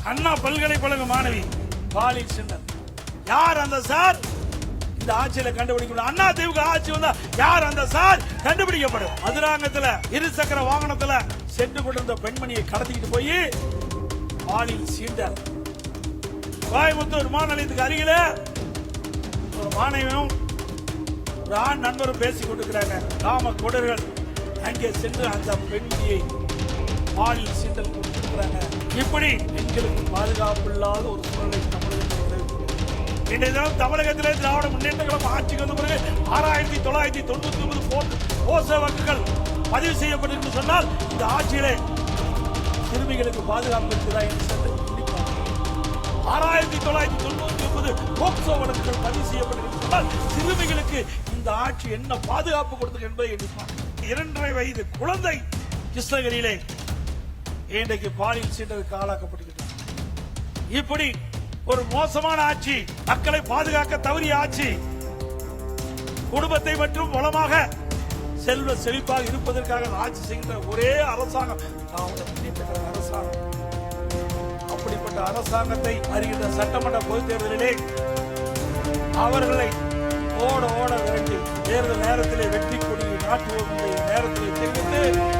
அண்ணா பல்கலைக்கழக மாணவி பாலியல் சீண்டல். யார் அந்த சார்? இந்த ஆட்சியில கண்டுபிடிக்கணும். அண்ணா திமுக ஆட்சி வந்தா யார் அந்த சார் கண்டுபிடிக்கப்படும். மதுராங்கத்துல இருசக்கர வாகனத்துல சென்று கொண்டிருந்த பெண்மணியை கடத்திக்கிட்டு போய் பாலியல் சீண்டல். கோயம்புத்தூர் விமான நிலையத்துக்கு அருகில ஒரு மாணவியும் ஒரு ஆண் நண்பரும் பேசிக் கொண்டிருக்கிறாங்க. காம கொடர்கள் அங்கே சென்று அந்த பெண்மணியை பாலியல் சீண்டல் கொடுத்திருக்கிறாங்க. இப்படி பெண்களுக்கு பாதுகாப்பு இல்லாத ஒரு சூழலை இன்றைய தினம் தமிழகத்திலே திராவிட முன்னேற்ற கழகம் ஆட்சிக்கு வந்த பிறகு 6999 போசோ வழக்குகள் பதிவு செய்யப்பட்டு சொன்னால் இந்த ஆட்சியிலே சிறுமிகளுக்கு பாதுகாப்பு இருக்கிறதா என்று 6999 போக்சோ வழக்குகள் பதிவு செய்யப்பட்டு சொன்னால் சிறுமிகளுக்கு இந்த ஆட்சி என்ன பாதுகாப்பு கொடுத்தது என்பதை எண்ணிப்பார். 2.5 வயது குழந்தை கிருஷ்ணகிரியிலே இன்றைக்கு பாலியல் சீண்டலுக்கு ஆளாக்கப்படுகின்றனர். இப்படி ஒரு மோசமான ஆட்சி, மக்களை பாதுகாக்க தவறிய ஆட்சி, குடும்பத்தை மற்றும் வளமாக செல்வ செழிப்பாக இருப்பதற்காக ஆட்சி செய்கின்ற ஒரே அரசாங்கம் அரசாங்கம். அப்படிப்பட்ட அரசாங்கத்தை அறிகின்ற சட்டமன்ற பொதுத் தேர்தலிலே அவர்களை ஓட ஓட விரட்டி தேர்தல் நேரத்திலே வெற்றி கொடி நாட்டுவோம் நேரத்திலே தெரிவித்து